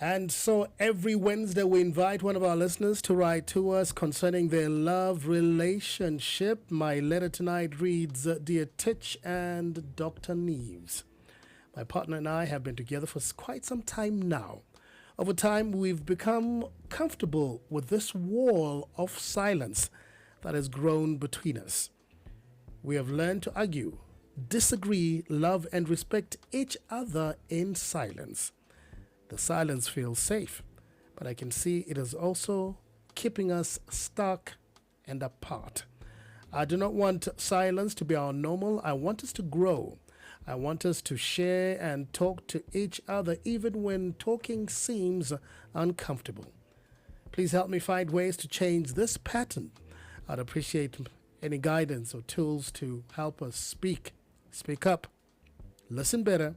And so every Wednesday, we invite one of our listeners to write to us concerning their love relationship. My letter tonight reads Dear Tich and Dr. Neaves, my partner and I have been together for quite some time now. Over time, we've become comfortable with this wall of silence that has grown between us. We have learned to argue, disagree, love, and respect each other in silence. The silence feels safe, but I can see it is also keeping us stuck and apart. I do not want silence to be our normal. I want us to grow. I want us to share and talk to each other even when talking seems uncomfortable. Please help me find ways to change this pattern. I'd appreciate any guidance or tools to help us speak up, listen better,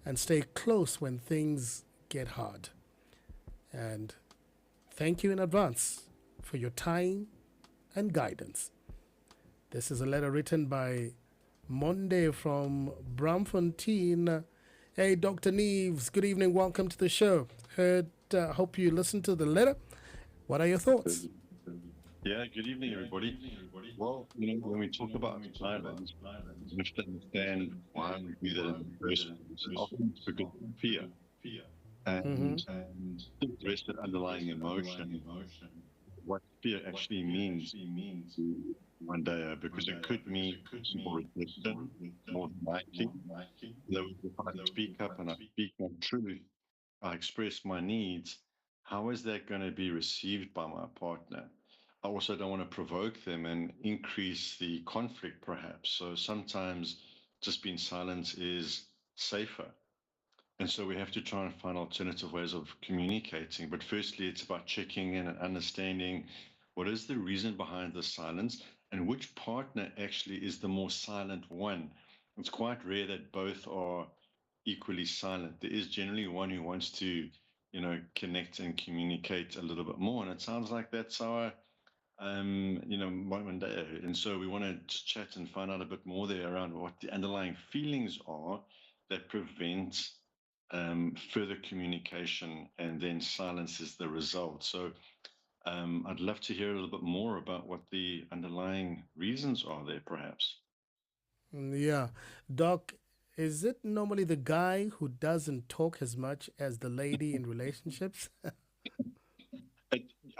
and stay close when things get hard. And thank you in advance for your time and guidance. This is a letter written by Monde from Bramfontein. Hey, Dr. Neaves, good evening. Welcome to the show. Hope you listened to the letter. What are your thoughts? Yeah, good evening, everybody. Well, when we talk about silence, we have to understand why we do that in the first place. And often it's because of fear and address that underlying emotion, what fear actually means to one day, because it could mean simple rejection, more than likely. Though if I speak up and I speak my truth, I express my needs, how is that going to be received by my partner? I also don't want to provoke them and increase the conflict, perhaps. So sometimes just being silent is safer. And so we have to try and find alternative ways of communicating. But firstly, it's about checking in and understanding what is the reason behind the silence and which partner actually is the more silent one. It's quite rare that both are equally silent. There is generally one who wants to, connect and communicate a little bit more. And it sounds like that's our moment there. And so we want to chat and find out a bit more there around what the underlying feelings are that prevent further communication, and then silence is the result. So I'd love to hear a little bit more about what the underlying reasons are there, perhaps. Yeah. Doc, is it normally the guy who doesn't talk as much as the lady in relationships? It, it's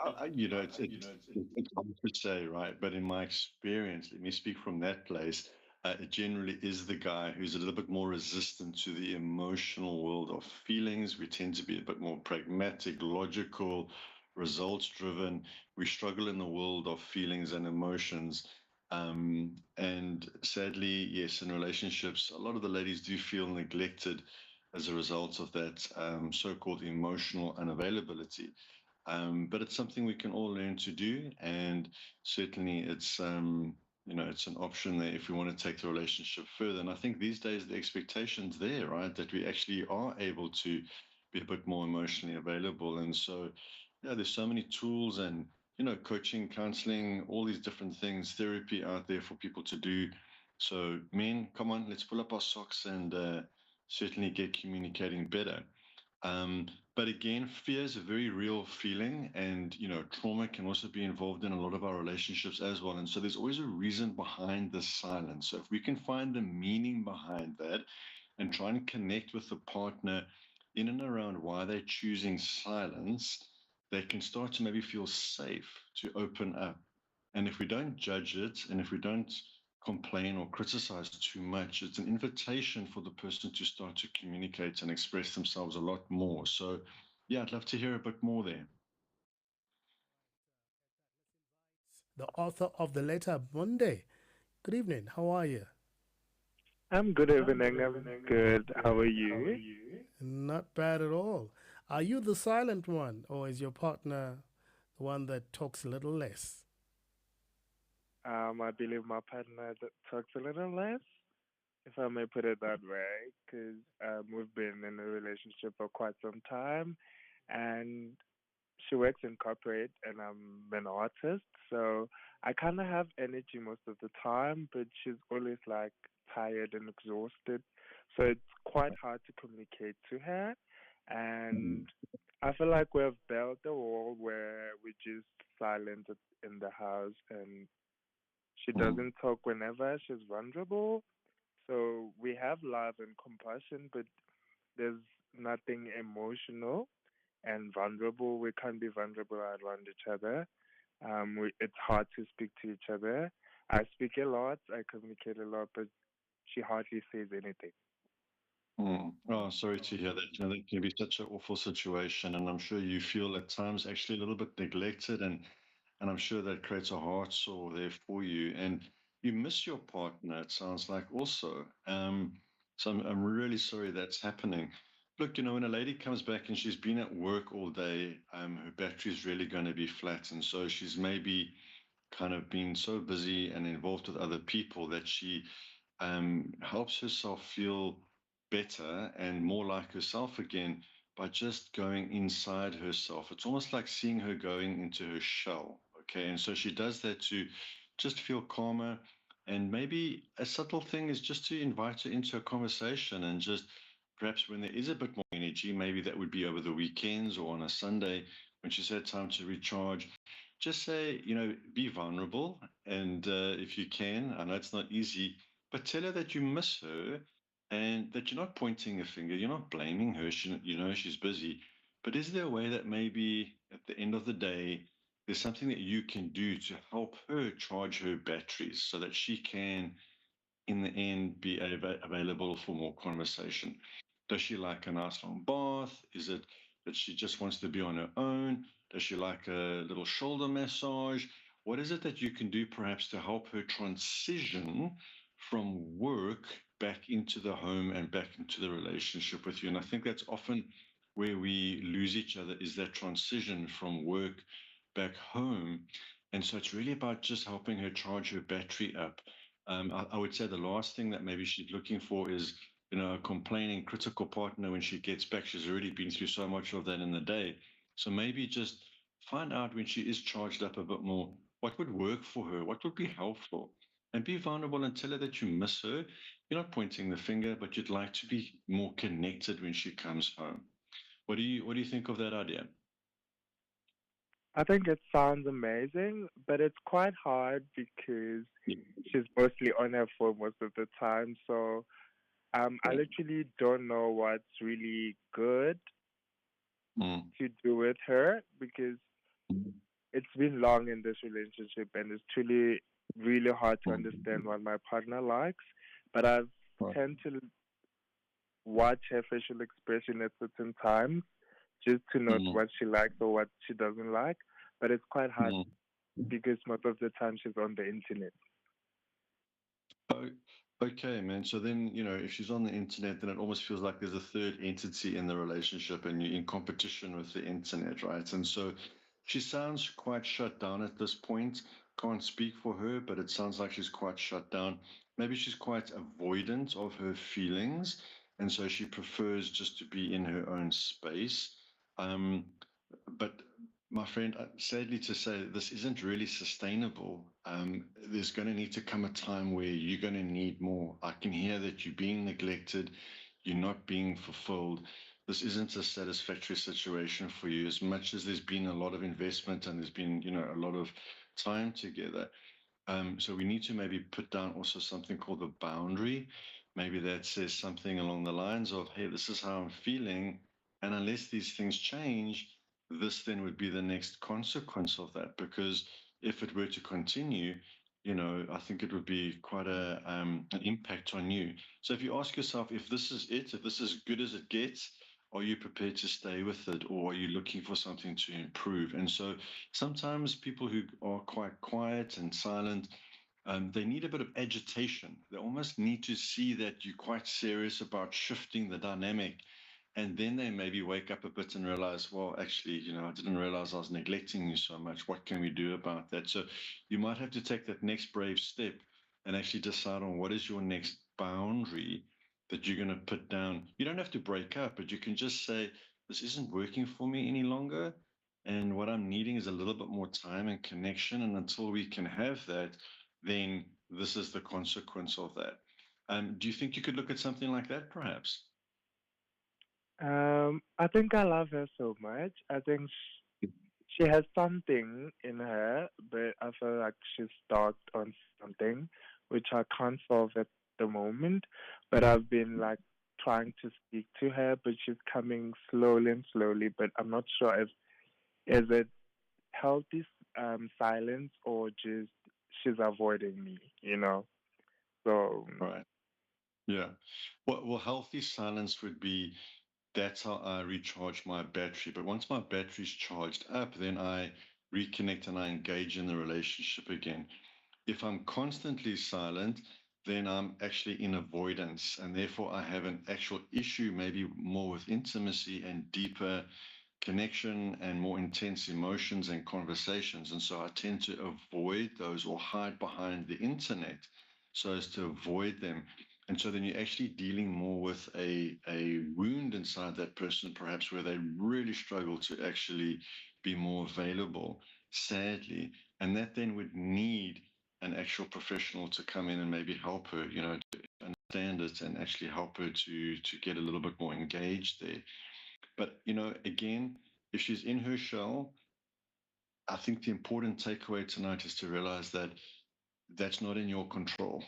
hard to say, right? But in my experience, let me speak from that place. It generally is the guy who's a little bit more resistant to the emotional world of feelings. We tend to be a bit more pragmatic, logical, results driven. We struggle in the world of feelings and emotions. And sadly, yes, in relationships, a lot of the ladies do feel neglected as a result of that so-called emotional unavailability. But it's something we can all learn to do, and certainly it's an option there if we want to take the relationship further. And I think these days the expectation's there, right, that we actually are able to be a bit more emotionally available. And so, yeah, there's so many tools and coaching, counseling, all these different things, therapy out there for people to do. So, men, come on, let's pull up our socks and certainly get communicating better. But again, fear is a very real feeling, and trauma can also be involved in a lot of our relationships as well. And so there's always a reason behind the silence. So if we can find the meaning behind that and try and connect with the partner in and around why they're choosing silence, they can start to maybe feel safe to open up. And if we don't judge it, and if we don't complain or criticize too much, it's an invitation for the person to start to communicate and express themselves a lot more. So, yeah, I'd love to hear a bit more there. The author of the letter, Monday. Good evening. How are you? I'm good evening. I'm good. How are you? Not bad at all. Are you the silent one, or is your partner the one that talks a little less? I believe my partner talks a little less, if I may put it that way, because we've been in a relationship for quite some time, and she works in corporate, and I'm an artist, so I kind of have energy most of the time, but she's always like tired and exhausted, so it's quite hard to communicate to her, and Mhm. I feel like we've built a wall where we just silent it in the house, and she Mm. doesn't talk whenever she's vulnerable. So we have love and compassion, but there's nothing emotional and vulnerable. We can't be vulnerable around each other. It's hard to speak to each other. I speak a lot, I communicate a lot, but she hardly says anything. Mm. Oh, sorry to hear that. That can be such an awful situation, and I'm sure you feel at times actually a little bit neglected, and I'm sure that creates a heart sore there for you. And you miss your partner, it sounds like also. So I'm really sorry that's happening. Look, when a lady comes back and she's been at work all day, her battery's really going to be flat, and so she's maybe kind of been so busy and involved with other people that she helps herself feel better and more like herself again by just going inside herself. It's almost like seeing her going into her shell. Okay. And so she does that to just feel calmer. And maybe a subtle thing is just to invite her into a conversation and just perhaps when there is a bit more energy, maybe that would be over the weekends or on a Sunday when she's had time to recharge. Just say, be vulnerable. And if you can, I know it's not easy, but tell her that you miss her and that you're not pointing a finger, you're not blaming her. She's busy. But is there a way that maybe at the end of the day, there's something that you can do to help her charge her batteries so that she can in the end be available for more conversation? Does she like a nice long bath? Is it that she just wants to be on her own? Does she like a little shoulder massage? What is it that you can do perhaps to help her transition from work back into the home and back into the relationship with you? And I think that's often where we lose each other is that transition from work back home. And so it's really about just helping her charge her battery up. I would say the last thing that maybe she's looking for is, a complaining, critical partner when she gets back. She's already been through so much of that in the day. So maybe just find out when she is charged up a bit more, what would work for her, what would be helpful, and be vulnerable and tell her that you miss her. You're not pointing the finger, but you'd like to be more connected when she comes home. What do you think of that idea? I think it sounds amazing, but it's quite hard because Yeah. she's mostly on her phone most of the time. So I Yeah. literally don't know what's really good Mm. to do with her because it's been long in this relationship and it's truly really hard to understand Mm. what my partner likes. But I've Right. tend to watch her facial expression at certain times just to note Mm. what she likes or what she doesn't like. But it's quite hard Mm. because most of the time she's on the internet. Oh, okay, man. So then, if she's on the internet, then it almost feels like there's a third entity in the relationship and you're in competition with the internet, right? And so she sounds quite shut down at this point. Can't speak for her, but it sounds like she's quite shut down. Maybe she's quite avoidant of her feelings. And so she prefers just to be in her own space. Um, but my friend, sadly to say, this isn't really sustainable. There's going to need to come a time where you're going to need more. I can hear that you're being neglected, you're not being fulfilled. This isn't a satisfactory situation for you, as much as there's been a lot of investment and there's been, a lot of time together. So we need to maybe put down also something called a boundary. Maybe that says something along the lines of, hey, this is how I'm feeling. And unless these things change, this then would be the next consequence of that. Because if it were to continue, I think it would be quite an impact on you. So if you ask yourself, if this is it, if this is as good as it gets, are you prepared to stay with it, or are you looking for something to improve? And so sometimes people who are quite quiet and silent, they need a bit of agitation. They almost need to see that you're quite serious about shifting the dynamic. And then they maybe wake up a bit and realize, well, actually, I didn't realize I was neglecting you so much. What can we do about that? So you might have to take that next brave step and actually decide on what is your next boundary that you're going to put down. You don't have to break up, but you can just say, this isn't working for me any longer. And what I'm needing is a little bit more time and connection. And until we can have that, then this is the consequence of that. Do you think you could look at something like that, perhaps? I think I love her so much. I think she has something in her, but I feel like she's stuck on something which I can't solve at the moment. But I've been like trying to speak to her, but she's coming slowly and slowly. But I'm not sure if is it healthy silence or just she's avoiding me, you know. So Right. Yeah. Well, healthy silence would be that's how I recharge my battery. But once my battery's charged up, then I reconnect and I engage in the relationship again. If I'm constantly silent, then I'm actually in avoidance, and therefore I have an actual issue, maybe more with intimacy and deeper connection and more intense emotions and conversations. And so I tend to avoid those or hide behind the internet so as to avoid them. And so then you're actually dealing more with a wound inside that person, perhaps where they really struggle to actually be more available, sadly. And that then would need an actual professional to come in and maybe help her, to understand it and actually help her to get a little bit more engaged there. But, again, if she's in her shell, I think the important takeaway tonight is to realize that that's not in your control.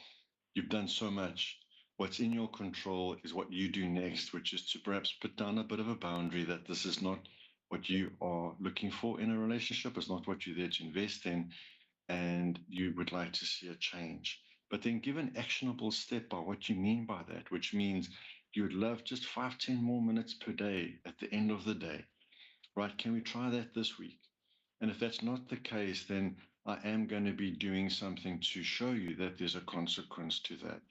You've done so much. What's in your control is what you do next, which is to perhaps put down a bit of a boundary that this is not what you are looking for in a relationship, it's not what you're there to invest in, and you would like to see a change. But then give an actionable step by what you mean by that, which means you would love just 5, 10 more minutes per day at the end of the day. Right? Can we try that this week? And if that's not the case, then I am going to be doing something to show you that there's a consequence to that.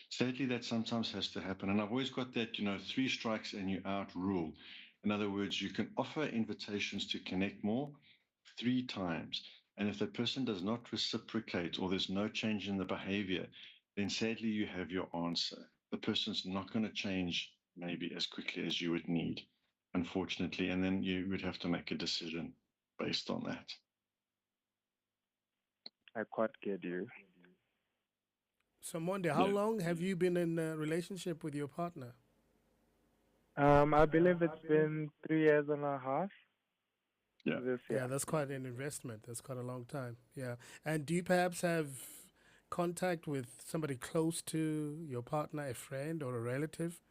Sadly, that sometimes has to happen. And I've always got that, 3 strikes and you're out rule. In other words, you can offer invitations to connect more 3 times. And if that person does not reciprocate or there's no change in the behavior, then sadly you have your answer. The person's not going to change maybe as quickly as you would need, unfortunately. And then you would have to make a decision based on that. I quite get you. So, Monde, how Yeah. long have you been in a relationship with your partner? I believe it's been 3 years and a half Yeah. this Yeah, year. that's quite an investment. That's quite a long time. Yeah. And do you perhaps have contact with somebody close to your partner, a friend or a relative?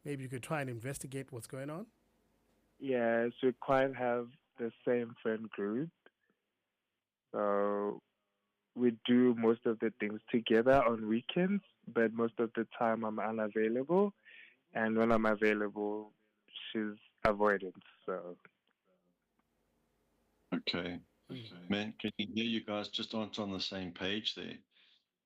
Maybe you could try and investigate what's going on. Yes, we quite have the same friend group. So we do most of the things together on weekends, but most of the time I'm unavailable. And when I'm available, she's avoidance. So Okay. Man, can you hear you guys just aren't on the same page there?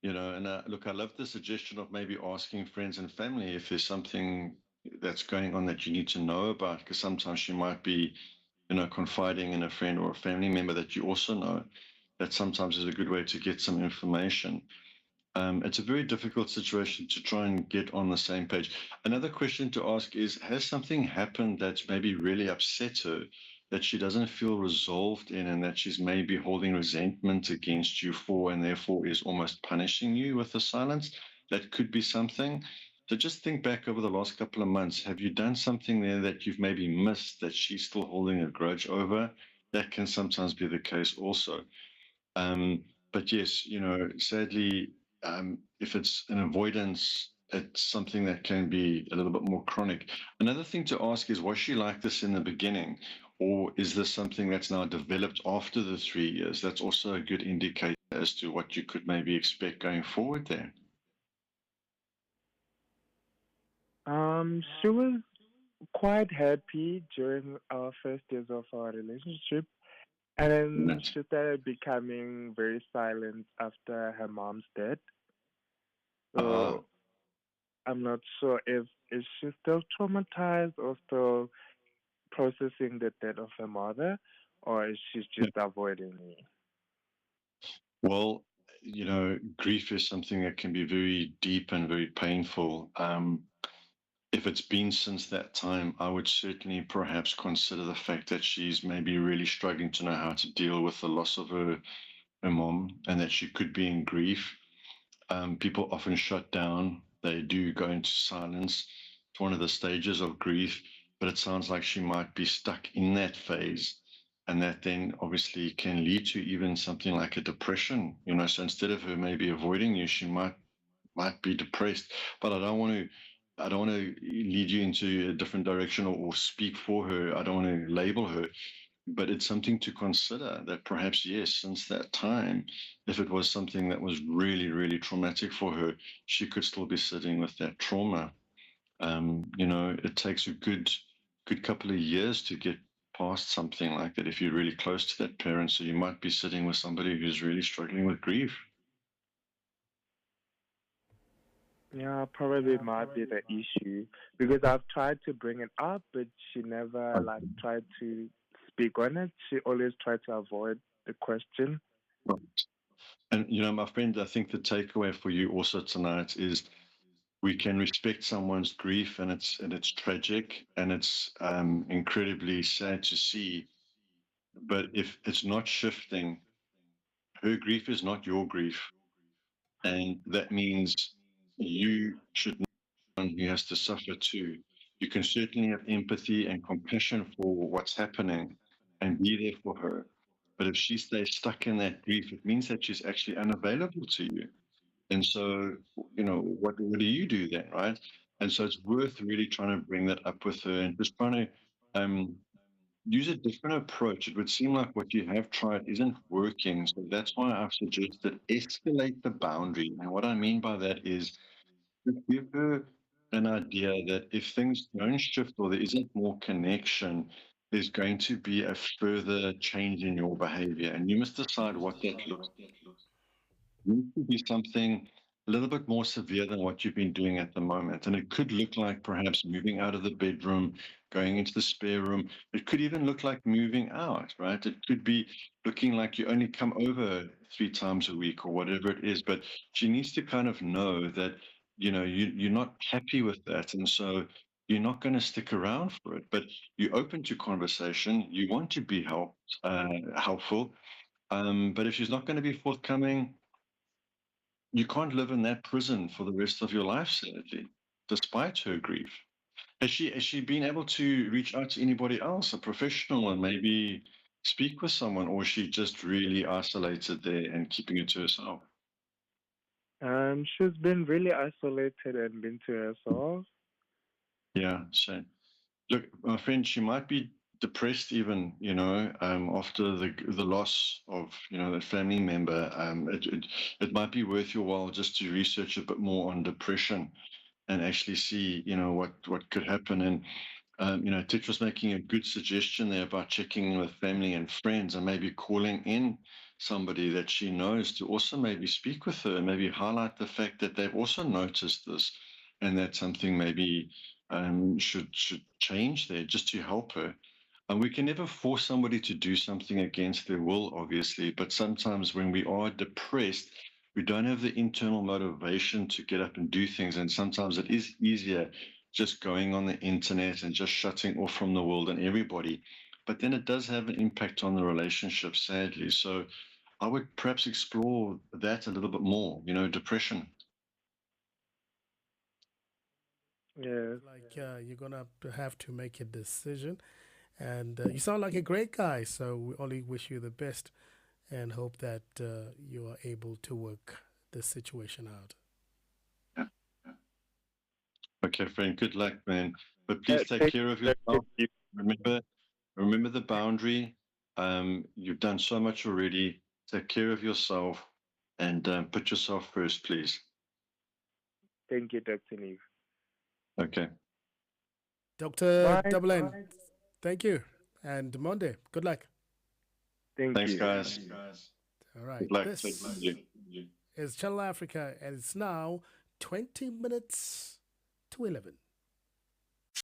And look, I love the suggestion of maybe asking friends and family if there's something that's going on that you need to know about, because sometimes you might be, confiding in a friend or a family member that you also know. That sometimes is a good way to get some information. It's a very difficult situation to try and get on the same page. Another question to ask is, has something happened that's maybe really upset her, that she doesn't feel resolved in, and that she's maybe holding resentment against you for, and therefore is almost punishing you with the silence? That could be something. So just think back over the last couple of months. Have you done something there that you've maybe missed that she's still holding a grudge over? That can sometimes be the case also. Um, but yes, sadly, if it's an avoidance, it's something that can be a little bit more chronic. Another thing to ask is, was she like this in the beginning? Or is this something that's now developed after the 3 years? That's also a good indicator as to what you could maybe expect going forward there. she was quite happy during our first years of our relationship. And then Yes. she started becoming very silent after her mom's death. Ah, So I'm not sure if is she still traumatized or still processing the death of her mother, or is she just avoiding me? well, grief is something that can be very deep and very painful. If it's been since that time, I would certainly perhaps consider the fact that she's maybe really struggling to know how to deal with the loss of her mom, and that she could be in grief. People often shut down, they do go into silence. It's one of the stages of grief. but it sounds like she might be stuck in that phase. And that then obviously can lead to even something like a depression, So instead of her maybe avoiding you, she might be depressed. But I don't want to lead you into a different direction or speak for her. I don't want to label her, but it's something to consider that perhaps, yes, since that time, if it was something that was really, really traumatic for her, she could still be sitting with that trauma. It takes a good couple of years to get past something like that if you're really close to that parent. So you might be sitting with somebody who's really struggling with grief. Yeah, probably might be the issue because I've tried to bring it up, but she never like tried to speak on it. She always tried to avoid the question. And my friend, I think the takeaway for you also tonight is we can respect someone's grief, and it's tragic, and it's incredibly sad to see. But if it's not shifting, her grief is not your grief, and that means you should know one who has to suffer too. You can certainly have empathy and compassion for what's happening, and be there for her. But if she stays stuck in that grief, it means that she's actually unavailable to you. And so, what do you do then, right? And so it's worth really trying to bring that up with her and just trying to use a different approach. It would seem like what you have tried isn't working. So that's why I've suggested escalate the boundary. And what I mean by that is to give her an idea that if things don't shift or there isn't more connection, there's going to be a further change in your behavior. And you must decide what that looks needs to be something a little bit more severe than what you've been doing at the moment. And it could look like perhaps moving out of the bedroom, going into the spare room. It could even look like moving out, right? It could be looking like you only come over 3 times a week or whatever it is. But she needs to kind of know that, you're not happy with that. And so you're not going to stick around for it. But you're open to conversation. You want to be helpful. But if she's not going to be forthcoming, you can't live in that prison for the rest of your life, sadly, despite her grief. Has she been able to reach out to anybody else, a professional, and maybe speak with someone, or is she just really isolated there and keeping it to herself? She's been really isolated and been to herself. Yeah, so look, my friend, she might be depressed even, after the loss of, that family member. It might be worth your while just to research a bit more on depression and actually see, what could happen. And Tich was making a good suggestion there about checking in with family and friends and maybe calling in somebody that she knows to also maybe speak with her and maybe highlight the fact that they've also noticed this, and that something maybe should change there just to help her. And we can never force somebody to do something against their will, obviously, but sometimes when we are depressed, we don't have the internal motivation to get up and do things. And sometimes it is easier just going on the internet and just shutting off from the world and everybody. But then it does have an impact on the relationship, sadly. So I would perhaps explore that a little bit more, depression. Yes. Like you're gonna have to make a decision, and you sound like a great guy. So we only wish you the best and hope that you are able to work the situation out. Yeah. Okay, friend, good luck, man. But please take Thank care of thank yourself. you. Remember the boundary. You've done so much already. Take care of yourself and put yourself first, please. Thank you, Dr. Neve. Okay. Dr. Bye. Double N, thank you, and Monday, good luck. Thank Thanks, you. guys. All right, Good luck. Take this care. is Channel Africa, and it's now 20 minutes to 11.